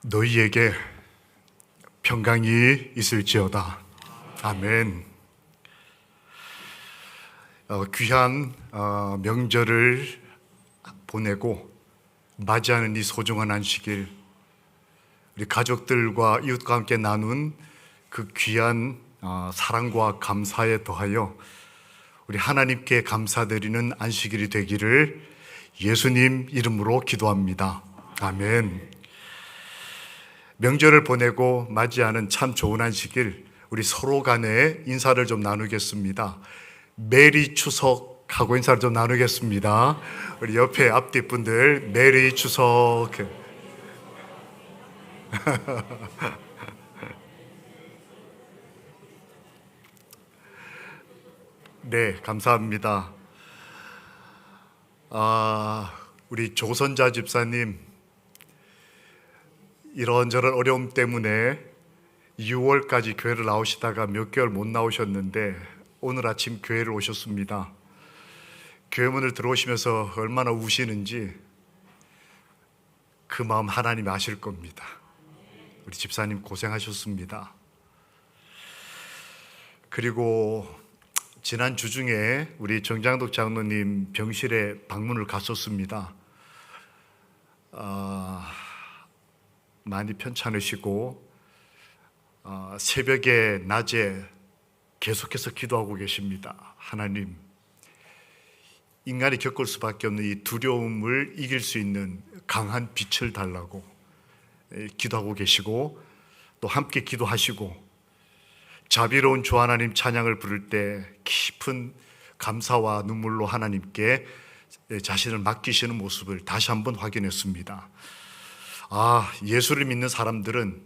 너희에게 평강이 있을지어다. 아멘. 귀한 명절을 보내고 맞이하는 이 소중한 안식일, 우리 가족들과 이웃과 함께 나눈 그 귀한 사랑과 감사에 더하여 우리 하나님께 감사드리는 안식일이 되기를 예수님 이름으로 기도합니다. 아멘. 명절을 보내고 맞이하는 참 좋은 안식일, 우리 서로 간에 인사를 좀 나누겠습니다. 메리 추석 하고 인사를 좀 나누겠습니다. 우리 옆에 앞뒤 분들 메리 추석. 네, 감사합니다. 우리 조선자 집사님, 이런저런 어려움 때문에 6월까지 교회를 나오시다가 몇 개월 못 나오셨는데 오늘 아침 교회를 오셨습니다. 교회 문을 들어오시면서 얼마나 우시는지 그 마음 하나님이 아실 겁니다. 우리 집사님 고생하셨습니다. 그리고 지난 주중에 우리 정장덕 장로님 병실에 방문을 갔었습니다. 많이 편찮으시고 새벽에 낮에 계속해서 기도하고 계십니다. 하나님, 인간이 겪을 수밖에 없는 이 두려움을 이길 수 있는 강한 빛을 달라고 기도하고 계시고, 또 함께 기도하시고 자비로운 주 하나님 찬양을 부를 때 깊은 감사와 눈물로 하나님께 자신을 맡기시는 모습을 다시 한번 확인했습니다. 예수를 믿는 사람들은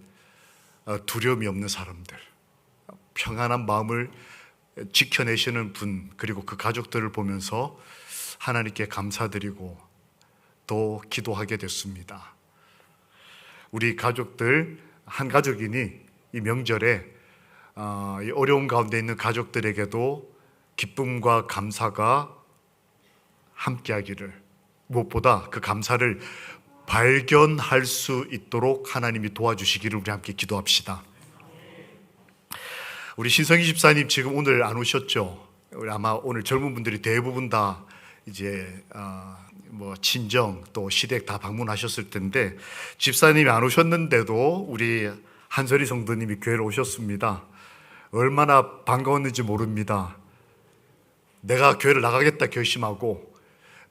두려움이 없는 사람들, 평안한 마음을 지켜내시는 분, 그리고 그 가족들을 보면서 하나님께 감사드리고 또 기도하게 됐습니다. 우리 가족들, 한 가족이니 이 명절에 이 어려운 가운데 있는 가족들에게도 기쁨과 감사가 함께하기를, 무엇보다 그 감사를 발견할 수 있도록 하나님이 도와주시기를 우리 함께 기도합시다. 우리 신성희 집사님 지금 오늘 안 오셨죠? 아마 오늘 젊은 분들이 대부분 다 이제 친정 또 시댁 다 방문하셨을 텐데, 집사님이 안 오셨는데도 우리 한설이 성도님이 교회를 오셨습니다. 얼마나 반가웠는지 모릅니다. 내가 교회를 나가겠다 결심하고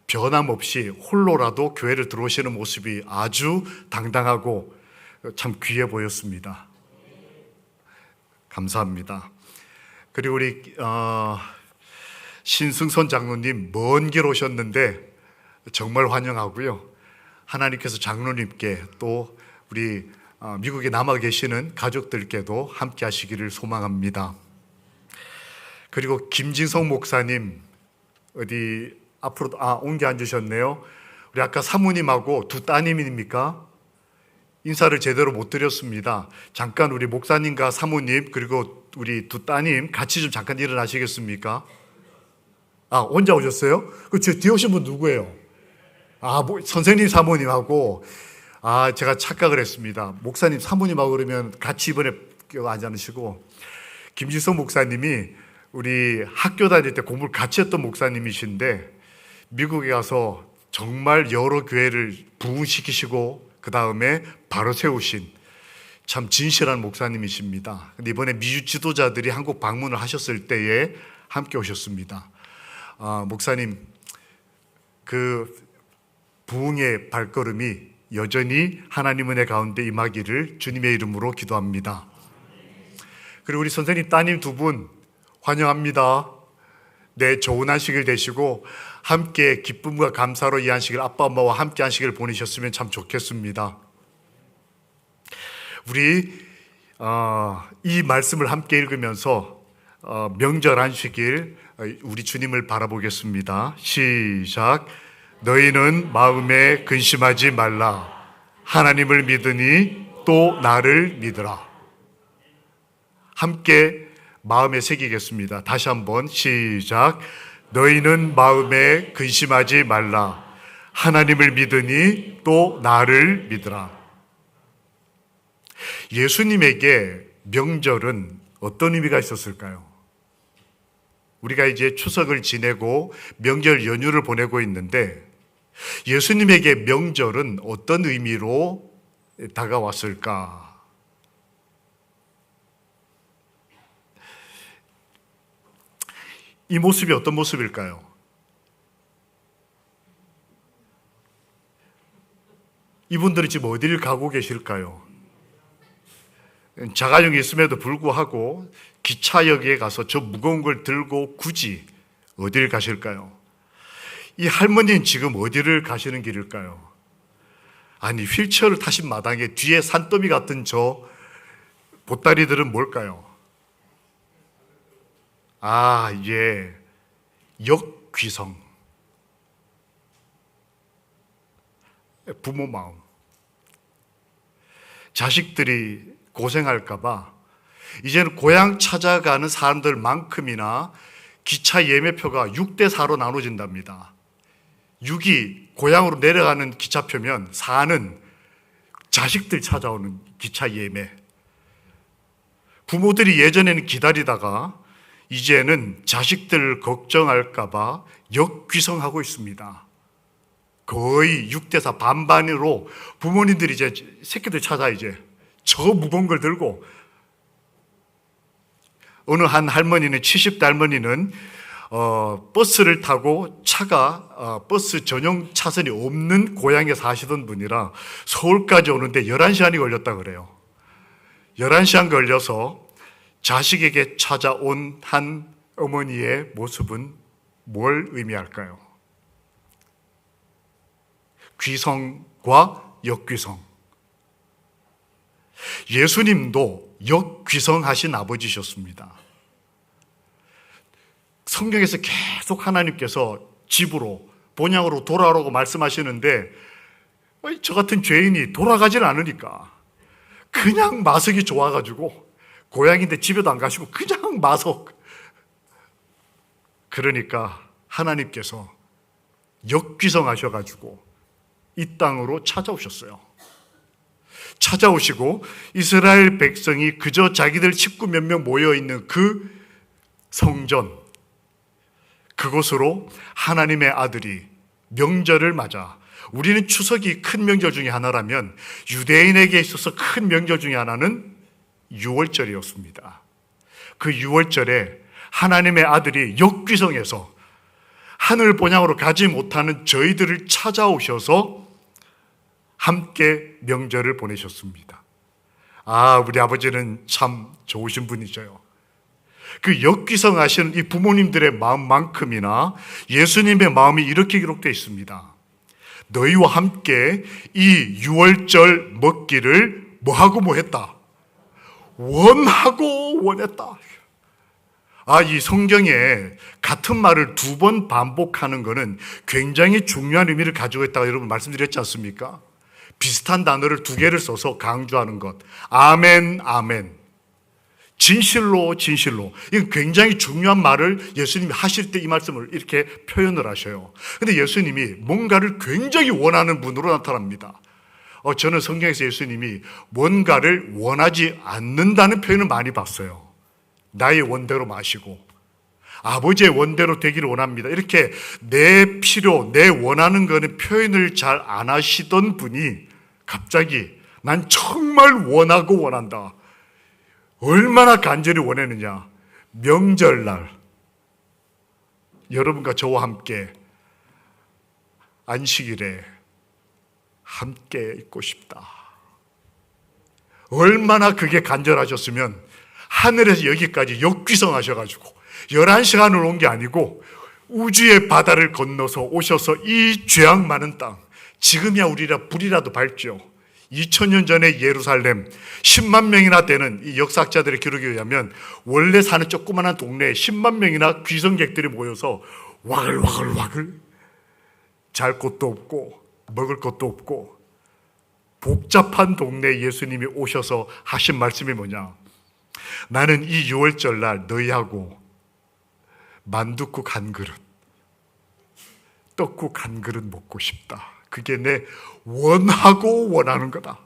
변함없이 홀로라도 교회를 들어오시는 모습이 아주 당당하고 참 귀해 보였습니다. 감사합니다. 그리고 우리 신승선 장로님 먼 길 오셨는데 정말 환영하고요. 하나님께서 장로님께 또 우리 미국에 남아 계시는 가족들께도 함께 하시기를 소망합니다. 그리고 김진성 목사님 어디 앞으로 옮겨 앉으셨네요. 우리 아까 사모님하고 두 따님입니까? 인사를 제대로 못 드렸습니다. 잠깐 우리 목사님과 사모님 그리고 우리 두 따님 같이 좀 잠깐 일어나시겠습니까? 혼자 오셨어요? 저 뒤에 오신 분 누구예요? 선생님 사모님하고 제가 착각을 했습니다. 목사님 사모님하고 그러면 같이 이번에 앉아 앉으시고, 김지성 목사님이 우리 학교 다닐 때 공부를 같이 했던 목사님이신데 미국에 가서 정말 여러 교회를 부흥시키시고 그 다음에 바로 세우신 참 진실한 목사님이십니다. 근데 이번에 미주 지도자들이 한국 방문을 하셨을 때에 함께 오셨습니다. 목사님, 그 부흥의 발걸음이 여전히 하나님 은혜 가운데 임하기를 주님의 이름으로 기도합니다. 그리고 우리 선생님 따님 두 분 환영합니다. 네, 좋은 안식일 되시고 함께 기쁨과 감사로 이 안식일 아빠 엄마와 함께 안식일 보내셨으면 참 좋겠습니다. 우리 이 말씀을 함께 읽으면서 명절 안식일 우리 주님을 바라보겠습니다. 시작. 너희는 마음에 근심하지 말라. 하나님을 믿으니 또 나를 믿으라. 함께 마음에 새기겠습니다. 다시 한번 시작. 너희는 마음에 근심하지 말라. 하나님을 믿으니 또 나를 믿으라. 예수님에게 명절은 어떤 의미가 있었을까요? 우리가 이제 추석을 지내고 명절 연휴를 보내고 있는데 예수님에게 명절은 어떤 의미로 다가왔을까? 이 모습이 어떤 모습일까요? 이분들이 지금 어디를 가고 계실까요? 자가용이 있음에도 불구하고 기차역에 가서 저 무거운 걸 들고 굳이 어디를 가실까요? 이 할머니는 지금 어디를 가시는 길일까요? 아니, 휠체어를 타신 마당에 뒤에 산더미 같은 저 보따리들은 뭘까요? 아, 이게 역귀성. 부모 마음. 자식들이 고생할까봐 이제는 고향 찾아가는 사람들만큼이나 기차 예매표가 6대4로 나눠진답니다. 6이 고향으로 내려가는 기차표면 4는 자식들 찾아오는 기차 예매. 부모들이 예전에는 기다리다가 이제는 자식들 걱정할까봐 역귀성하고 있습니다. 거의 6대4 반반으로 부모님들이 이제 새끼들 찾아 이제 저 무거운 걸 들고 어느 한 할머니는 70대 할머니는 버스를 타고 차가 버스 전용 차선이 없는 고향에 사시던 분이라 서울까지 오는데 11시간이 걸렸다 그래요. 11시간 걸려서 자식에게 찾아온 한 어머니의 모습은 뭘 의미할까요? 귀성과 역귀성. 예수님도 역귀성하신 아버지셨습니다. 성경에서 계속 하나님께서 집으로, 본향으로 돌아오라고 말씀하시는데 저 같은 죄인이 돌아가질 않으니까 그냥 마석이 좋아가지고 고향인데 집에도 안 가시고 그냥 마석. 그러니까 하나님께서 역귀성하셔가지고 이 땅으로 찾아오셨어요. 찾아오시고 이스라엘 백성이 그저 자기들 식구 몇 명 모여있는 그 성전, 그곳으로 하나님의 아들이 명절을 맞아, 우리는 추석이 큰 명절 중에 하나라면 유대인에게 있어서 큰 명절 중에 하나는 유월절이었습니다. 그 유월절에 하나님의 아들이 역귀성해서 하늘 본향으로 가지 못하는 저희들을 찾아오셔서 함께 명절을 보내셨습니다. 아, 우리 아버지는 참 좋으신 분이죠. 그 역귀성하시는 이 부모님들의 마음만큼이나 예수님의 마음이 이렇게 기록되어 있습니다. 너희와 함께 이 유월절 먹기를 뭐하고 뭐했다? 원하고 원했다. 아, 이 성경에 같은 말을 2번 반복하는 것은 굉장히 중요한 의미를 가지고 있다고 여러분 말씀드렸지 않습니까? 비슷한 단어를 2개를 써서 강조하는 것. 아멘, 아멘. 진실로, 진실로. 이건 굉장히 중요한 말을 예수님이 하실 때 이 말씀을 이렇게 표현을 하셔요. 근데 예수님이 뭔가를 굉장히 원하는 분으로 나타납니다. 저는 성경에서 예수님이 뭔가를 원하지 않는다는 표현을 많이 봤어요. 나의 원대로 마시고 아버지의 원대로 되기를 원합니다. 이렇게 내 필요, 내 원하는 거는 표현을 잘 안 하시던 분이 갑자기 난 정말 원하고 원한다. 얼마나 간절히 원했느냐. 명절날 여러분과 저와 함께 안식일에 함께 있고 싶다. 얼마나 그게 간절하셨으면 하늘에서 여기까지 역귀성하셔가지고 11시간을 온 게 아니고 우주의 바다를 건너서 오셔서 이 죄악 많은 땅, 지금이야 우리라 불이라도 밝죠. 2000년 전에 예루살렘 10만 명이나 되는 이 역사학자들의 기록에 의하면 원래 사는 조그마한 동네에 10만 명이나 귀성객들이 모여서 와글와글와글, 잘 곳도 없고 먹을 것도 없고 복잡한 동네에 예수님이 오셔서 하신 말씀이 뭐냐. 나는 이 유월절날 너희하고 만둣국 한 그릇, 떡국 한 그릇 먹고 싶다. 그게 내 원하고 원하는 거다.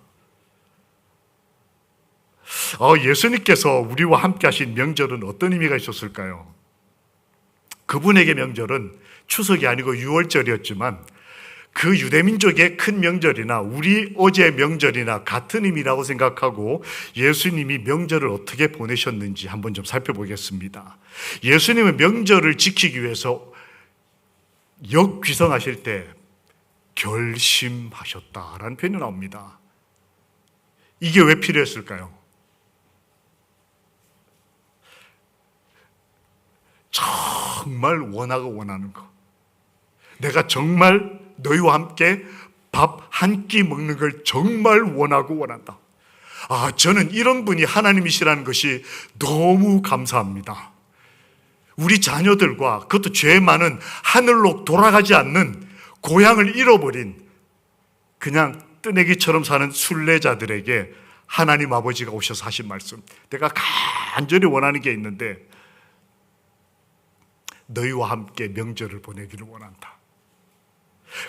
예수님께서 우리와 함께 하신 명절은 어떤 의미가 있었을까요? 그분에게 명절은 추석이 아니고 유월절이었지만 그 유대민족의 큰 명절이나 우리 어제 명절이나 같은 의미라고 생각하고 예수님이 명절을 어떻게 보내셨는지 한번 좀 살펴보겠습니다. 예수님은 명절을 지키기 위해서 역귀성하실 때 결심하셨다라는 표현이 나옵니다. 이게 왜 필요했을까요? 정말 원하는 거. 내가 정말 너희와 함께 밥 한 끼 먹는 걸 정말 원한다. 저는 이런 분이 하나님이시라는 것이 너무 감사합니다. 우리 자녀들과 그것도 죄 많은 하늘로 돌아가지 않는 고향을 잃어버린 그냥 뜨내기처럼 사는 순례자들에게 하나님 아버지가 오셔서 하신 말씀, 내가 간절히 원하는 게 있는데 너희와 함께 명절을 보내기를 원한다.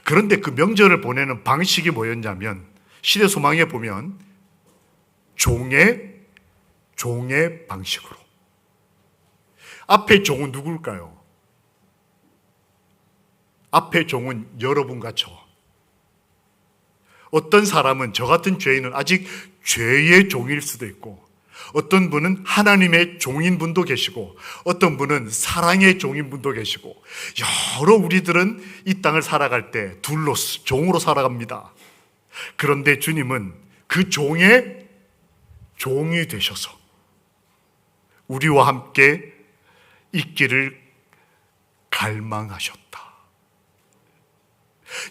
그런데 그 명절을 보내는 방식이 뭐였냐면 시대소망에 보면 종의 방식으로. 앞에 종은 누굴까요? 앞에 종은 여러분과 저. 어떤 사람은 저 같은 죄인은 아직 죄의 종일 수도 있고, 어떤 분은 하나님의 종인 분도 계시고, 어떤 분은 사랑의 종인 분도 계시고, 여러 우리들은 이 땅을 살아갈 때 종으로 살아갑니다. 그런데 주님은 그 종의 종이 되셔서 우리와 함께 있기를 갈망하셨다.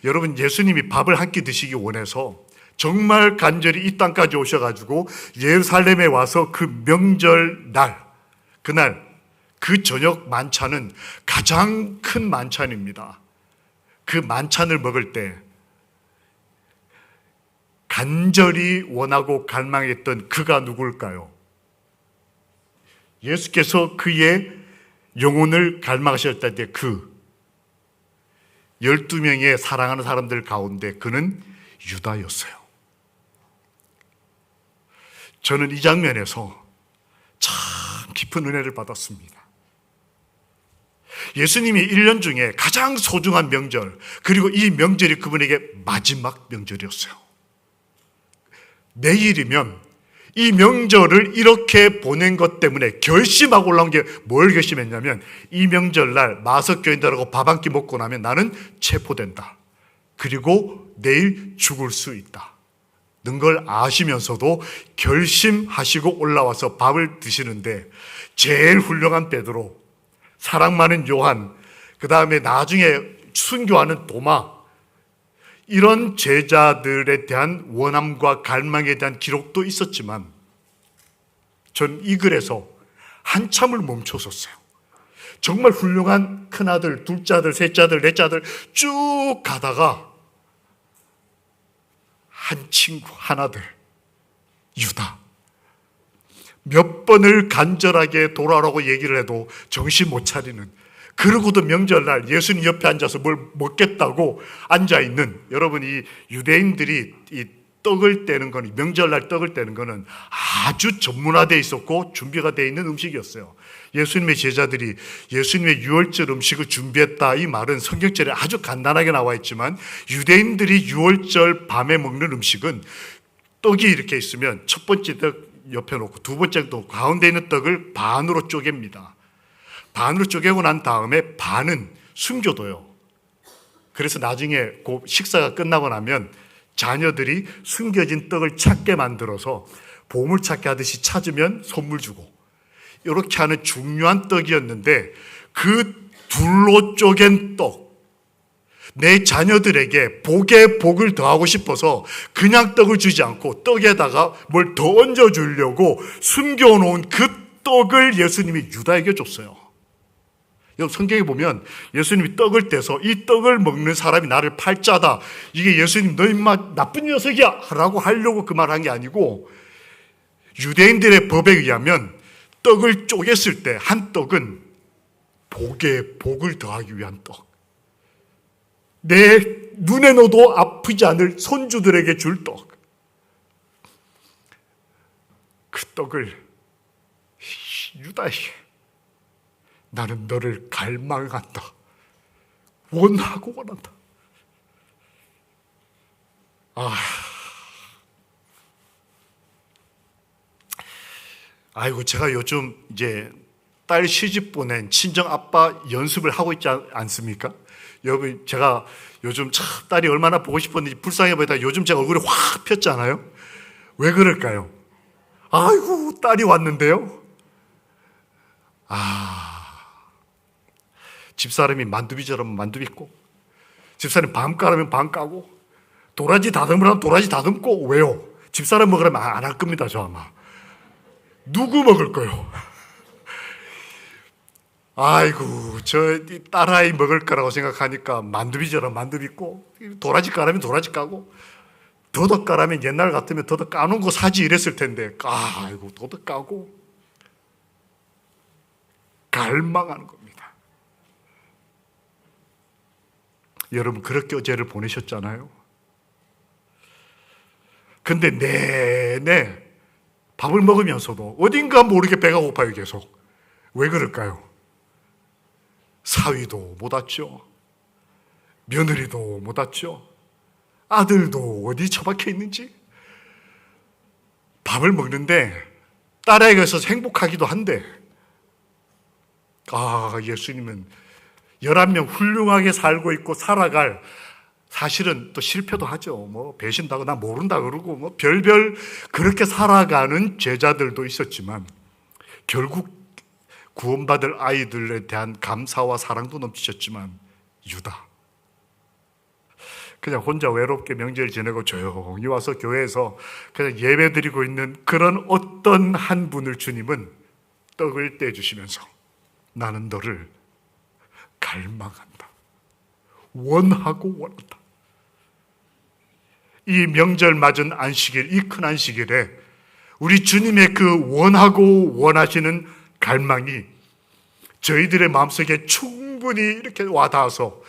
여러분, 예수님이 밥을 한 끼 드시기 원해서 정말 간절히 이 땅까지 오셔가지고 예루살렘에 와서 그 명절 날, 그날 그 저녁 만찬은 가장 큰 만찬입니다. 그 만찬을 먹을 때 간절히 원하고 갈망했던 그가 누굴까요? 예수께서 그의 영혼을 갈망하셨을 때 그 12명의 사랑하는 사람들 가운데 그는 유다였어요. 저는 이 장면에서 참 깊은 은혜를 받았습니다. 예수님이 1년 중에 가장 소중한 명절, 그리고 이 명절이 그분에게 마지막 명절이었어요. 내일이면 이 명절을 이렇게 보낸 것 때문에 결심하고 올라온 게 뭘 결심했냐면, 이 명절날 마석교인들하고 밥 한 끼 먹고 나면 나는 체포된다. 그리고 내일 죽을 수 있다. 는 걸 아시면서도 결심하시고 올라와서 밥을 드시는데, 제일 훌륭한 베드로, 사랑 많은 요한, 그 다음에 나중에 순교하는 도마, 이런 제자들에 대한 원함과 갈망에 대한 기록도 있었지만 전 이 글에서 한참을 멈춰섰어요. 정말 훌륭한 큰아들, 둘째아들, 셋째아들, 넷째아들 쭉 가다가 한 친구, 한 아들, 유다. 몇 번을 간절하게 돌아오라고 얘기를 해도 정신 못 차리는, 그러고도 명절날 예수님 옆에 앉아서 뭘 먹겠다고 앉아있는, 여러분, 이 유대인들이 이 떡을 떼는 거는, 명절날 떡을 떼는 거는 아주 전문화되어 있었고 준비가 되어 있는 음식이었어요. 예수님의 제자들이 예수님의 유월절 음식을 준비했다, 이 말은 성경절에 아주 간단하게 나와 있지만, 유대인들이 유월절 밤에 먹는 음식은 떡이 이렇게 있으면 첫 번째 떡 옆에 놓고 두 번째 떡 가운데 있는 떡을 반으로 쪼갭니다. 반으로 쪼개고 난 다음에 반은 숨겨둬요. 그래서 나중에 그 식사가 끝나고 나면 자녀들이 숨겨진 떡을 찾게 만들어서 보물찾기 하듯이 찾으면 선물 주고, 이렇게 하는 중요한 떡이었는데, 그 둘로 쪼갠 떡, 내 자녀들에게 복에 복을 더하고 싶어서 그냥 떡을 주지 않고 떡에다가 뭘 더 얹어주려고 숨겨놓은 그 떡을 예수님이 유다에게 줬어요. 여러분, 성경에 보면 예수님이 떡을 떼서 이 떡을 먹는 사람이 나를 팔자다, 이게 예수님 너 인마 나쁜 녀석이야 라고 하려고 그 말 한 게 아니고, 유대인들의 법에 의하면 떡을 쪼갰을 때 한 떡은 복에 복을 더하기 위한 떡, 내 눈에 넣어도 아프지 않을 손주들에게 줄 떡, 그 떡을 유다에게 나는 너를 갈망한다. 원하고 원한다. 아이고, 제가 요즘 이제 딸 시집 보낸 친정 아빠 연습을 하고 있지 않습니까? 여러분, 제가 요즘 참 딸이 얼마나 보고 싶었는지 불쌍해 보이다 요즘 제가 얼굴이 확 폈잖아요. 왜 그럴까요? 아이고, 딸이 왔는데요. 집사람이 만두비처럼 만두 빚고, 집사람이 밤 까라면 밤 까고, 도라지 다듬으라면 도라지 다듬고. 왜요? 집사람 먹으라면 안 할 겁니다, 저 아마. 누구 먹을 거요? 아이고, 저 딸아이 먹을 거라고 생각하니까 만두 빚으라면 만두 빚고, 도라지 까라면 도라지 까고, 더덕 까라면 옛날 같으면 더덕 까놓은 거 사지 이랬을 텐데, 아이고, 더덕 까고, 갈망하는 겁니다. 여러분, 그렇게 어제를 보내셨잖아요. 근데 내내 밥을 먹으면서도 어딘가 모르게 배가 고파요, 계속. 왜 그럴까요? 사위도 못 왔죠. 며느리도 못 왔죠. 아들도 어디 처박혀 있는지. 밥을 먹는데 딸에게 있어서 행복하기도 한데, 예수님은 11명 훌륭하게 살고 있고 살아갈, 사실은 또 실패도 하죠. 뭐 배신다고 나 모른다 그러고 뭐 별별 그렇게 살아가는 제자들도 있었지만, 결국 구원받을 아이들에 대한 감사와 사랑도 넘치셨지만, 유다 그냥 혼자 외롭게 명절 지내고 조용히 와서 교회에서 그냥 예배드리고 있는 그런 어떤 한 분을 주님은 떡을 떼주시면서 나는 너를 갈망한다. 원하고 원한다. 이 명절 맞은 안식일, 이 큰 안식일에 우리 주님의 그 원하고 원하시는 갈망이 저희들의 마음속에 충분히 이렇게 와닿아서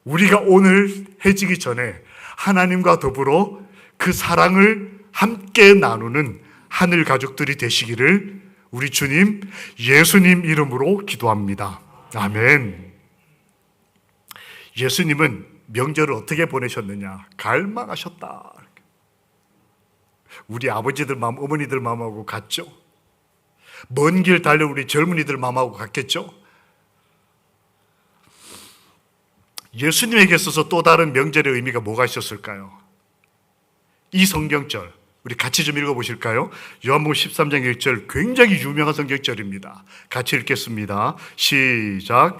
우리가 오늘 해지기 전에 하나님과 더불어 그 사랑을 함께 나누는 하늘 가족들이 되시기를 우리 주님 예수님 이름으로 기도합니다. 아멘. 예수님은 명절을 어떻게 보내셨느냐? 갈망하셨다. 우리 아버지들 마음, 어머니들 마음하고 같죠? 먼 길 달려 우리 젊은이들 마음하고 같겠죠? 예수님에게 있어서 또 다른 명절의 의미가 뭐가 있었을까요? 이 성경절 우리 같이 좀 읽어보실까요? 요한복음 13장 1절 굉장히 유명한 성경절입니다. 같이 읽겠습니다. 시작.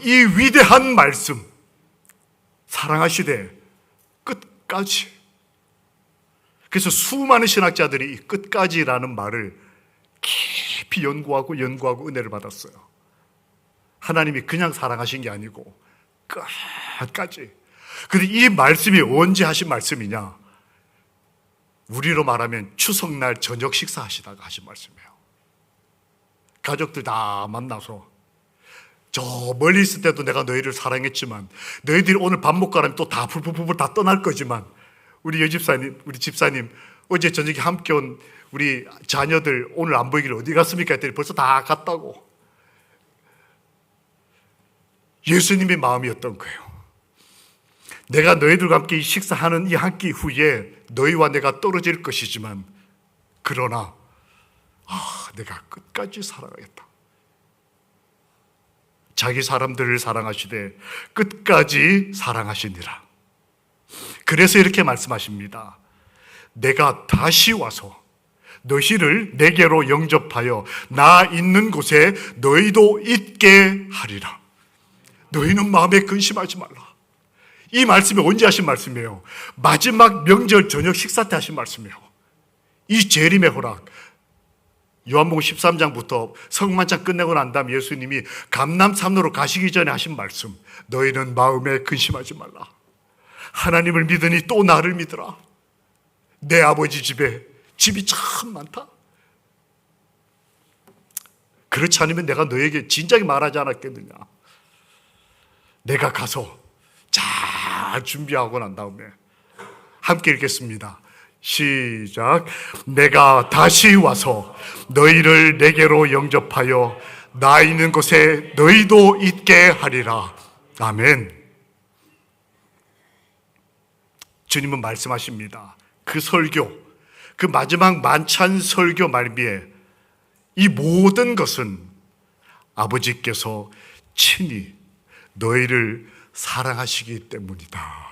이 위대한 말씀, 사랑하시되 끝까지. 그래서 수많은 신학자들이 이 끝까지라는 말을 깊이 연구하고 은혜를 받았어요. 하나님이 그냥 사랑하신 게 아니고 끝까지. 근데 이 말씀이 언제 하신 말씀이냐? 우리로 말하면 추석날 저녁 식사하시다가 하신 말씀이에요. 가족들 다 만나서 저 멀리 있을 때도 내가 너희를 사랑했지만 너희들이 오늘 밥 먹고 가면 또 다 풀풀풀 다 떠날 거지만 우리 여집사님, 우리 집사님 어제 저녁에 함께 온 우리 자녀들 오늘 안 보이기를 어디 갔습니까? 했더니 벌써 다 갔다고. 예수님의 마음이었던 거예요. 내가 너희들과 함께 식사하는 이 한 끼 후에 너희와 내가 떨어질 것이지만 그러나 내가 끝까지 사랑하겠다. 자기 사람들을 사랑하시되 끝까지 사랑하시니라. 그래서 이렇게 말씀하십니다. 내가 다시 와서 너희를 내게로 영접하여 나 있는 곳에 너희도 있게 하리라. 너희는 마음에 근심하지 말라. 이 말씀이 언제 하신 말씀이에요? 마지막 명절 저녁 식사 때 하신 말씀이에요. 이 재림의 허락, 요한복음 13장부터 성만찬 끝내고 난 다음 예수님이 감람산으로 가시기 전에 하신 말씀, 너희는 마음에 근심하지 말라. 하나님을 믿으니 또 나를 믿으라. 내 아버지 집에 집이 참 많다. 그렇지 않으면 내가 너에게 진작에 말하지 않았겠느냐. 내가 가서 잘 준비하고 난 다음에 함께 읽겠습니다. 시작. 내가 다시 와서 너희를 내게로 영접하여 나 있는 곳에 너희도 있게 하리라. 아멘. 주님은 말씀하십니다. 그 설교, 그 마지막 만찬 설교 말미에 이 모든 것은 아버지께서 친히 너희를 사랑하시기 때문이다.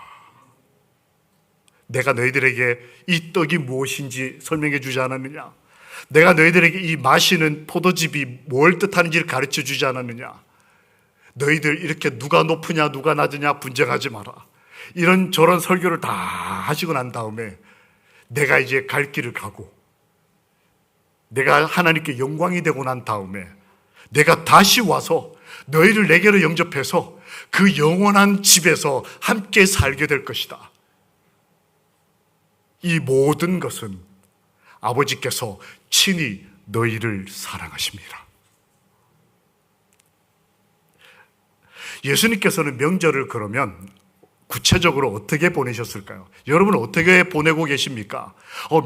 내가 너희들에게 이 떡이 무엇인지 설명해 주지 않았느냐? 내가 너희들에게 이 마시는 포도즙이 뭘 뜻하는지를 가르쳐 주지 않았느냐? 너희들 이렇게 누가 높으냐 누가 낮으냐 분쟁하지 마라. 이런 저런 설교를 다 하시고 난 다음에 내가 이제 갈 길을 가고 내가 하나님께 영광이 되고 난 다음에 내가 다시 와서 너희를 내게로 영접해서 그 영원한 집에서 함께 살게 될 것이다. 이 모든 것은 아버지께서 친히 너희를 사랑하십니다. 예수님께서는 명절을 그러면 구체적으로 어떻게 보내셨을까요? 여러분은 어떻게 보내고 계십니까?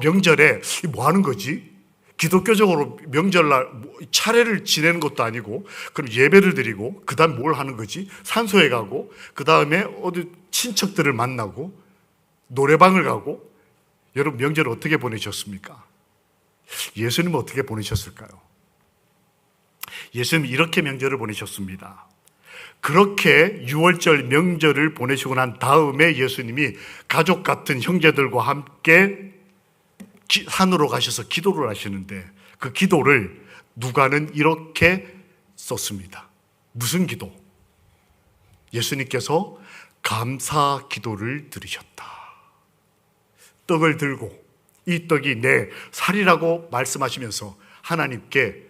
명절에 뭐 하는 거지? 기독교적으로 명절날 차례를 지내는 것도 아니고 그럼 예배를 드리고 그 다음 뭘 하는 거지? 산소에 가고 그 다음에 어디 친척들을 만나고 노래방을 가고. 여러분 명절을 어떻게 보내셨습니까? 예수님은 어떻게 보내셨을까요? 예수님은 이렇게 명절을 보내셨습니다. 그렇게 6월절 명절을 보내시고 난 다음에 예수님이 가족 같은 형제들과 함께 산으로 가셔서 기도를 하시는데 그 기도를 누가는 이렇게 썼습니다. 무슨 기도? 예수님께서 감사 기도를 드리셨다. 떡을 들고 이 떡이 내 살이라고 말씀하시면서 하나님께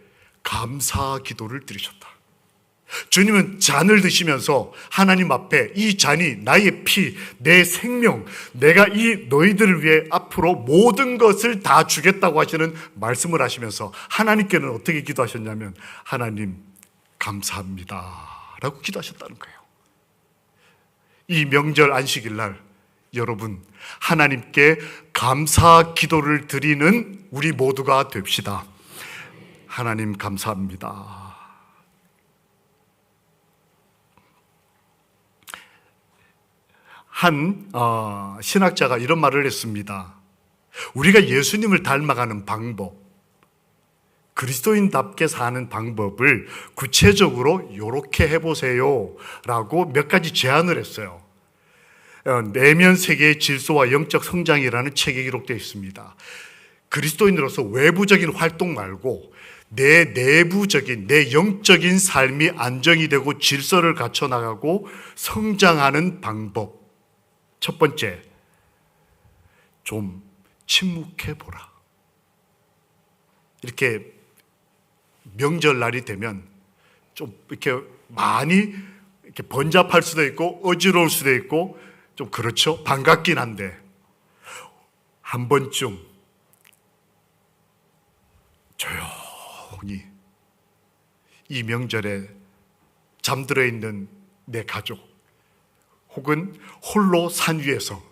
감사 기도를 드리셨다. 주님은 잔을 드시면서 하나님 앞에 이 잔이 나의 피, 내 생명, 내가 이 너희들을 위해 앞으로 모든 것을 다 주겠다고 하시는 말씀을 하시면서 하나님께는 어떻게 기도하셨냐면 하나님 감사합니다 라고 기도하셨다는 거예요. 이 명절 안식일 날 여러분 하나님께 감사 기도를 드리는 우리 모두가 됩시다. 하나님 감사합니다. 한 신학자가 이런 말을 했습니다. 우리가 예수님을 닮아가는 방법, 그리스도인답게 사는 방법을 구체적으로 이렇게 해보세요 라고 몇 가지 제안을 했어요. 내면 세계의 질서와 영적 성장이라는 책에 기록되어 있습니다. 그리스도인으로서 외부적인 활동 말고 내 내부적인, 내 영적인 삶이 안정이 되고 질서를 갖춰 나가고 성장하는 방법. 첫 번째, 좀 침묵해 보라. 이렇게 명절날이 되면 좀 이렇게 많이 이렇게 번잡할 수도 있고 어지러울 수도 있고 좀 그렇죠. 반갑긴 한데 한 번쯤 조용히 이 명절에 잠들어 있는 내 가족 혹은 홀로 산 위에서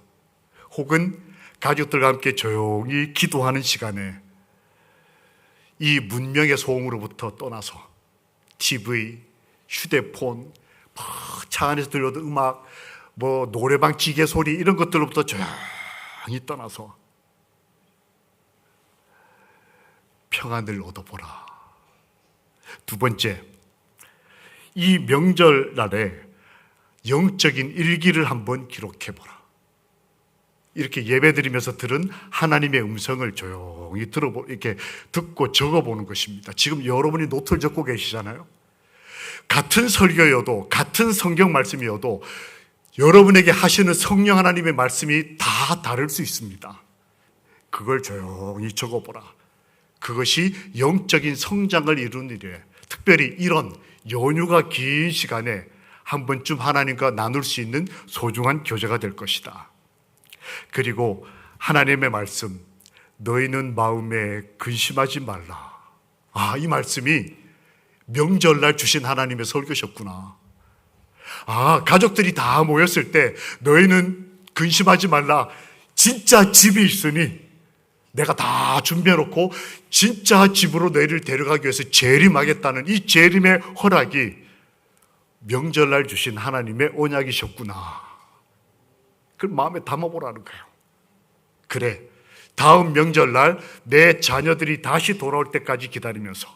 혹은 가족들과 함께 조용히 기도하는 시간에 이 문명의 소음으로부터 떠나서 TV, 휴대폰, 차 안에서 들려오는 음악, 노래방 기계 소리 이런 것들로부터 조용히 떠나서 평안을 얻어보라. 두 번째, 이 명절날에 영적인 일기를 한번 기록해보라. 이렇게 예배드리면서 들은 하나님의 음성을 조용히 이렇게 듣고 적어보는 것입니다. 지금 여러분이 노트를 적고 계시잖아요. 같은 설교여도 같은 성경 말씀이어도 여러분에게 하시는 성령 하나님의 말씀이 다 다를 수 있습니다. 그걸 조용히 적어보라. 그것이 영적인 성장을 이루는 일에 특별히 이런 연휴가 긴 시간에 한 번쯤 하나님과 나눌 수 있는 소중한 교제가 될 것이다. 그리고 하나님의 말씀, 너희는 마음에 근심하지 말라. 이 말씀이 명절날 주신 하나님의 설교셨구나. 가족들이 다 모였을 때 너희는 근심하지 말라. 진짜 집이 있으니 내가 다 준비해놓고 진짜 집으로 너희를 데려가기 위해서 재림하겠다는 이 재림의 허락이 명절날 주신 하나님의 언약이셨구나. 그걸 마음에 담아보라는 거예요. 그래, 다음 명절날 내 자녀들이 다시 돌아올 때까지 기다리면서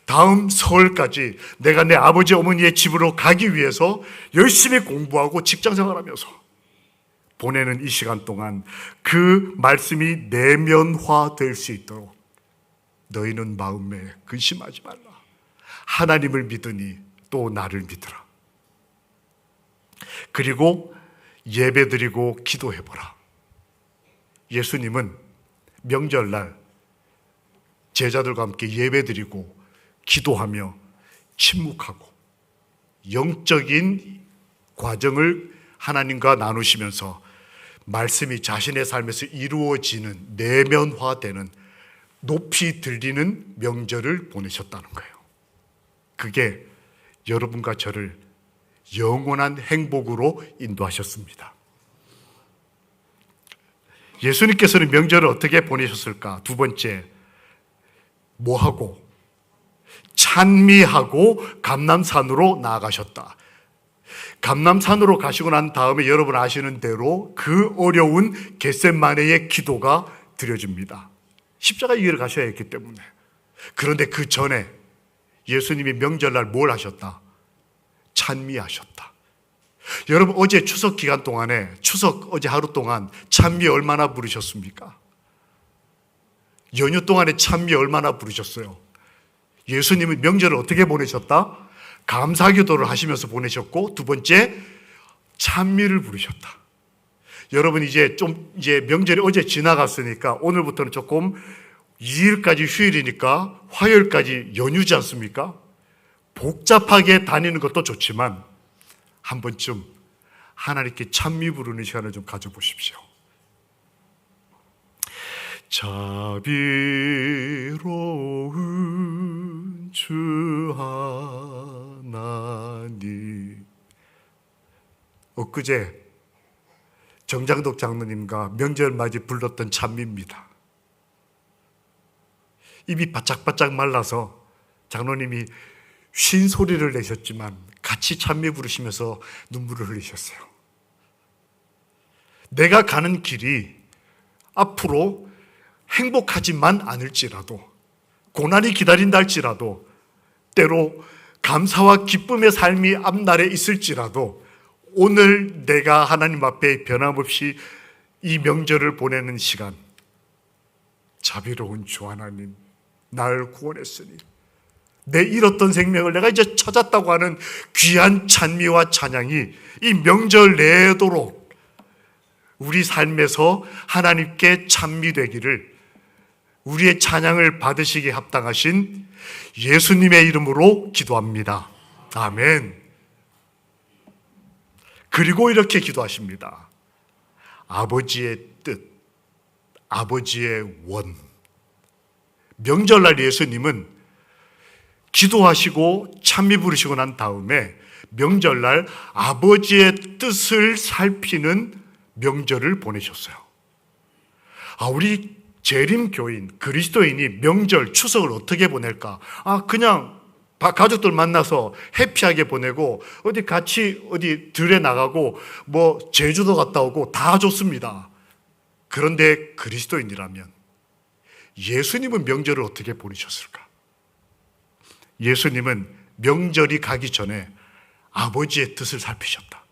다음 설까지 내가 내 아버지 어머니의 집으로 가기 위해서 열심히 공부하고 직장생활하면서 보내는 이 시간 동안 그 말씀이 내면화될 수 있도록 너희는 마음에 근심하지 말라. 하나님을 믿으니 또 나를 믿으라. 그리고 예배드리고 기도해보라. 예수님은 명절날 제자들과 함께 예배드리고 기도하며 침묵하고 영적인 과정을 하나님과 나누시면서 말씀이 자신의 삶에서 이루어지는 내면화되는 높이 들리는 명절을 보내셨다는 거예요. 그게 여러분과 저를 영원한 행복으로 인도하셨습니다. 예수님께서는 명절을 어떻게 보내셨을까? 두 번째, 뭐하고? 찬미하고 감람산으로 나아가셨다. 감람산으로 가시고 난 다음에 여러분 아시는 대로 그 어려운 겟세마네의 기도가 드려집니다. 십자가 이 길을 가셔야 했기 때문에. 그런데 그 전에 예수님이 명절날 뭘 하셨다? 찬미하셨다. 여러분 어제 추석 기간 동안에 어제 하루 동안 찬미 얼마나 부르셨습니까? 연휴 동안에 찬미 얼마나 부르셨어요? 예수님은 명절을 어떻게 보내셨다? 감사기도를 하시면서 보내셨고, 두 번째 찬미를 부르셨다. 여러분 이제 명절이 어제 지나갔으니까 오늘부터는 조금 2일까지 휴일이니까 화요일까지 연휴지 않습니까? 복잡하게 다니는 것도 좋지만 한 번쯤 하나님께 찬미 부르는 시간을 좀 가져보십시오. 자비로운 주 하나님. 엊그제 정장덕 장로님과 명절맞이 불렀던 찬미입니다. 입이 바짝바짝 말라서 장로님이 쉰 소리를 내셨지만 같이 찬미 부르시면서 눈물을 흘리셨어요. 내가 가는 길이 앞으로 행복하지만 않을지라도, 고난이 기다린다 할지라도, 때로 감사와 기쁨의 삶이 앞날에 있을지라도 오늘 내가 하나님 앞에 변함없이 이 명절을 보내는 시간, 자비로운 주 하나님, 날 구원했으니 내 잃었던 생명을 내가 이제 찾았다고 하는 귀한 찬미와 찬양이 이 명절 내도록 우리 삶에서 하나님께 찬미되기를, 우리의 찬양을 받으시기에 합당하신 예수님의 이름으로 기도합니다. 아멘. 그리고 이렇게 기도하십니다. 아버지의 뜻, 아버지의 원. 명절날 예수님은 기도하시고 찬미 부르시고 난 다음에 명절날 아버지의 뜻을 살피는 명절을 보내셨어요. 우리 재림교인, 그리스도인이 명절, 추석을 어떻게 보낼까? 그냥 가족들 만나서 해피하게 보내고 어디 같이 어디 들에 나가고 뭐 제주도 갔다 오고 다 좋습니다. 그런데 그리스도인이라면 예수님은 명절을 어떻게 보내셨을까? 예수님은 명절이 가기 전에 아버지의 뜻을 살피셨다.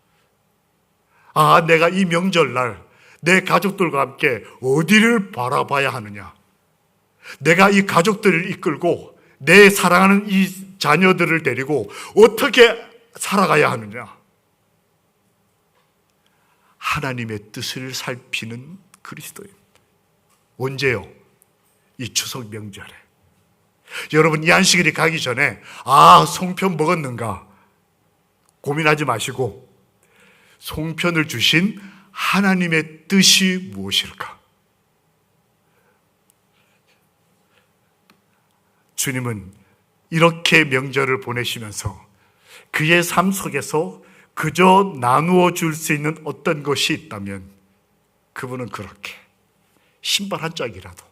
내가 이 명절날 내 가족들과 함께 어디를 바라봐야 하느냐? 내가 이 가족들을 이끌고 내 사랑하는 이 자녀들을 데리고 어떻게 살아가야 하느냐? 하나님의 뜻을 살피는 그리스도인. 언제요? 이 추석 명절에. 여러분 이 안식일이 가기 전에 송편 먹었는가 고민하지 마시고 송편을 주신 하나님의 뜻이 무엇일까? 주님은 이렇게 명절을 보내시면서 그의 삶 속에서 그저 나누어 줄 수 있는 어떤 것이 있다면 그분은 그렇게 신발 한 짝이라도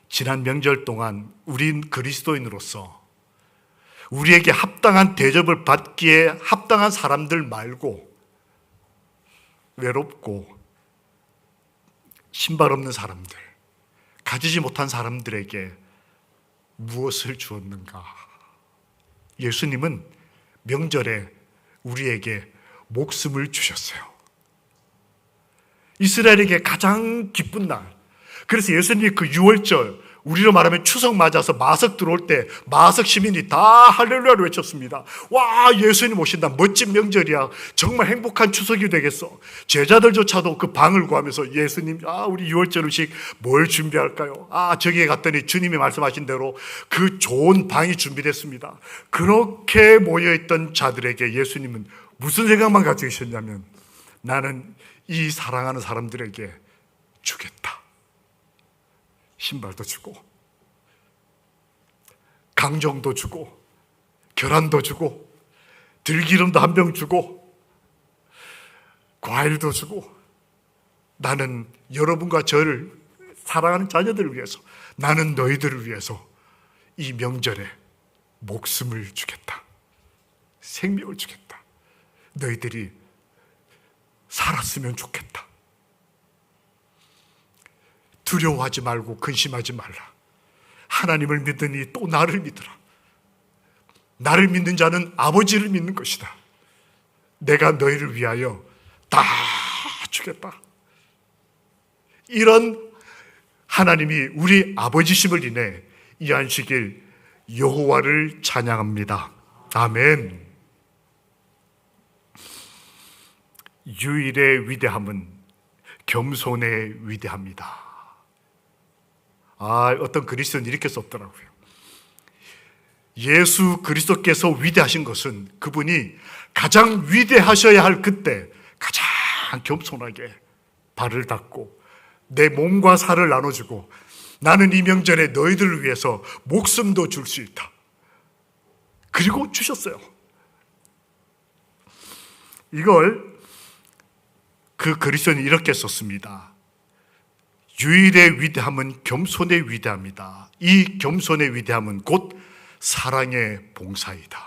지난 명절 동안 우린 그리스도인으로서 우리에게 합당한 대접을 받기에 합당한 사람들 말고 외롭고 신발 없는 사람들, 가지지 못한 사람들에게 무엇을 주었는가? 예수님은 명절에 우리에게 목숨을 주셨어요. 이스라엘에게 가장 기쁜 날, 그래서 예수님이 그 유월절, 우리로 말하면 추석 맞아서 마석 들어올 때 마석 시민이 다 할렐루야를 외쳤습니다. 와, 예수님 오신다. 멋진 명절이야. 정말 행복한 추석이 되겠어. 제자들조차도 그 방을 구하면서 예수님, 우리 유월절 음식 뭘 준비할까요? 저기에 갔더니 주님이 말씀하신 대로 그 좋은 방이 준비됐습니다. 그렇게 모여있던 자들에게 예수님은 무슨 생각만 가지고 계셨냐면, 나는 이 사랑하는 사람들에게 주겠다. 신발도 주고 강정도 주고 계란도 주고 들기름도 한 병 주고 과일도 주고, 나는 여러분과 저를 사랑하는 자녀들을 위해서, 나는 너희들을 위해서 이 명절에 목숨을 주겠다. 생명을 주겠다. 너희들이 살았으면 좋겠다. 두려워하지 말고 근심하지 말라. 하나님을 믿으니 또 나를 믿으라. 나를 믿는 자는 아버지를 믿는 것이다. 내가 너희를 위하여 다 주겠다. 이런 하나님이 우리 아버지심을 인해 이 안식일 여호와를 찬양합니다. 아멘. 유일의 위대함은 겸손의 위대함이다. 어떤 그리스도는 이렇게 썼더라고요. 예수 그리스도께서 위대하신 것은 그분이 가장 위대하셔야 할 그때 가장 겸손하게 발을 닦고 내 몸과 살을 나눠주고, 나는 이 명절에 너희들을 위해서 목숨도 줄 수 있다. 그리고 주셨어요. 이걸 그 그리스도는 이렇게 썼습니다. 유일의 위대함은 겸손의 위대함이다. 이 겸손의 위대함은 곧 사랑의 봉사이다.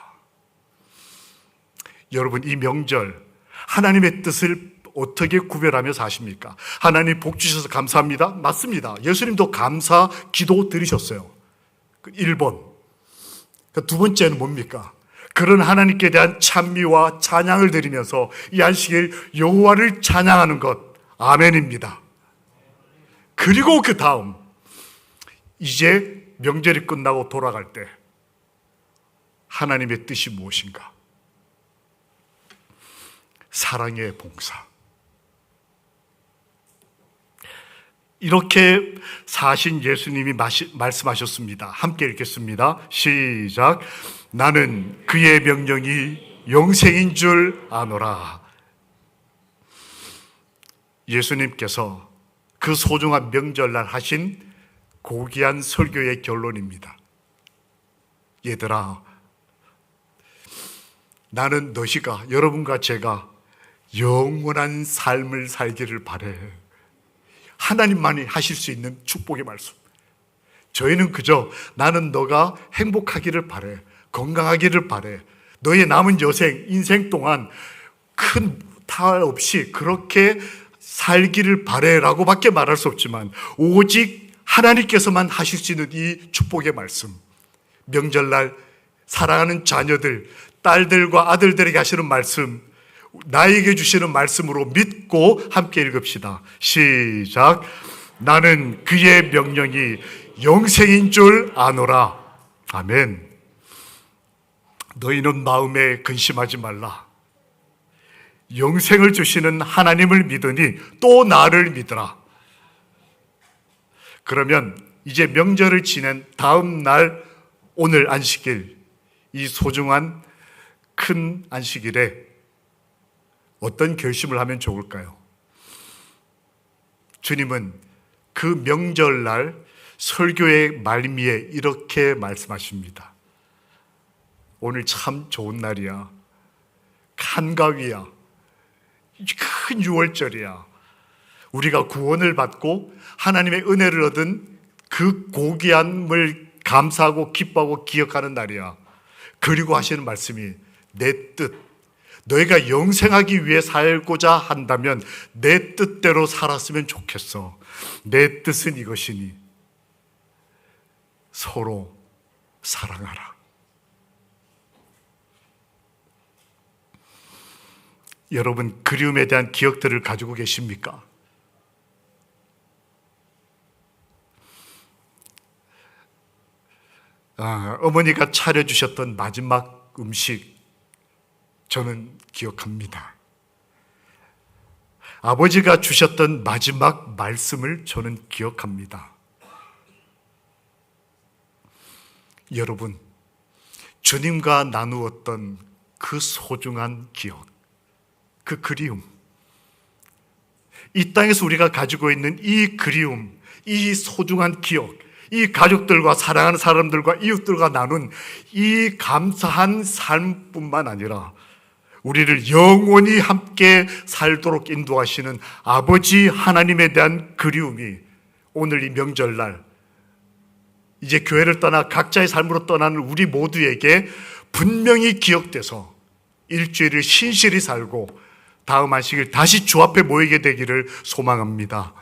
여러분, 이 명절 하나님의 뜻을 어떻게 구별하며 사십니까? 하나님 복 주셔서 감사합니다. 맞습니다. 예수님도 감사 기도 드리셨어요. 1번. 두 번째는 뭡니까? 그런 하나님께 대한 찬미와 찬양을 드리면서 이 안식일 여호와를 찬양하는 것, 아멘입니다. 그리고 그 다음, 이제 명절이 끝나고 돌아갈 때 하나님의 뜻이 무엇인가? 사랑의 봉사. 이렇게 사신 예수님이 말씀하셨습니다. 함께 읽겠습니다. 시작. 나는 그의 명령이 영생인 줄 아노라. 예수님께서 그 소중한 명절날 하신 고귀한 설교의 결론입니다. 얘들아, 나는 너희가, 여러분과 제가 영원한 삶을 살기를 바래. 하나님만이 하실 수 있는 축복의 말씀. 저희는 그저 나는 너가 행복하기를 바래, 건강하기를 바래, 너의 남은 여생, 인생 동안 큰 탈 없이 그렇게 살기를 바래라고 밖에 말할 수 없지만, 오직 하나님께서만 하실 수 있는 이 축복의 말씀, 명절날 사랑하는 자녀들, 딸들과 아들들에게 하시는 말씀, 나에게 주시는 말씀으로 믿고 함께 읽읍시다. 시작. 나는 그의 명령이 영생인 줄 아노라. 아멘. 너희는 마음에 근심하지 말라. 영생을 주시는 하나님을 믿으니 또 나를 믿으라. 그러면 이제 명절을 지낸 다음 날, 오늘 안식일, 이 소중한 큰 안식일에 어떤 결심을 하면 좋을까요? 주님은 그 명절날 설교의 말미에 이렇게 말씀하십니다. 오늘 참 좋은 날이야. 한가위야. 큰 유월절이야. 우리가 구원을 받고 하나님의 은혜를 얻은 그 고귀함을 감사하고 기뻐하고 기억하는 날이야. 그리고 하시는 말씀이 내 뜻, 너희가 영생하기 위해 살고자 한다면 내 뜻대로 살았으면 좋겠어. 내 뜻은 이것이니 서로 사랑하라. 여러분, 그리움에 대한 기억들을 가지고 계십니까? 어머니가 차려주셨던 마지막 음식 저는 기억합니다. 아버지가 주셨던 마지막 말씀을 저는 기억합니다. 여러분, 주님과 나누었던 그 소중한 기억, 그 그리움, 이 땅에서 우리가 가지고 있는 이 그리움, 이 소중한 기억, 이 가족들과 사랑하는 사람들과 이웃들과 나눈 이 감사한 삶뿐만 아니라 우리를 영원히 함께 살도록 인도하시는 아버지 하나님에 대한 그리움이 오늘 이 명절날 이제 교회를 떠나 각자의 삶으로 떠나는 우리 모두에게 분명히 기억돼서 일주일을 신실히 살고 다음 안식일 다시 주 앞에 모이게 되기를 소망합니다.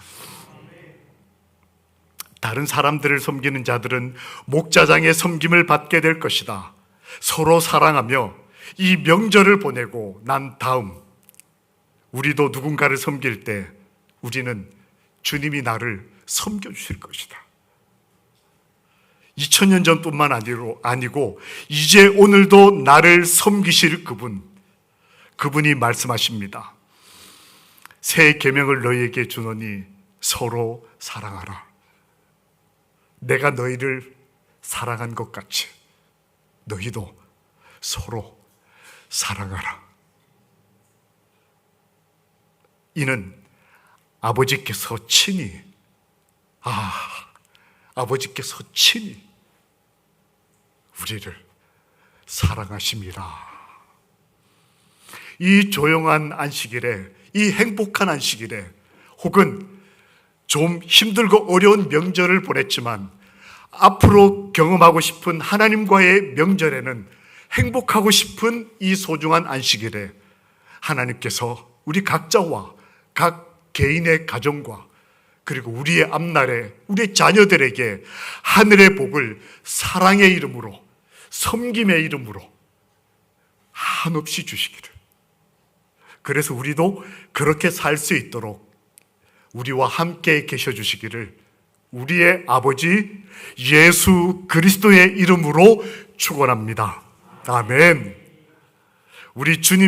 다른 사람들을 섬기는 자들은 목자장의 섬김을 받게 될 것이다. 서로 사랑하며 이 명절을 보내고 난 다음 우리도 누군가를 섬길 때 우리는 주님이 나를 섬겨주실 것이다. 2000년 전뿐만 아니고 이제 오늘도 나를 섬기실 그분이 말씀하십니다. 새 계명을 너희에게 주노니 서로 사랑하라. 내가 너희를 사랑한 것 같이 너희도 서로 사랑하라. 이는 아버지께서 친히 우리를 사랑하심이라. 이 조용한 안식일에, 이 행복한 안식일에, 혹은 좀 힘들고 어려운 명절을 보냈지만 앞으로 경험하고 싶은 하나님과의 명절에는 행복하고 싶은 이 소중한 안식일에 하나님께서 우리 각자와 각 개인의 가정과 그리고 우리의 앞날에 우리의 자녀들에게 하늘의 복을 사랑의 이름으로, 섬김의 이름으로 한없이 주시기를. 그래서 우리도 그렇게 살 수 있도록 우리와 함께 계셔 주시기를 우리의 아버지 예수 그리스도의 이름으로 축원합니다. 아멘. 우리 주님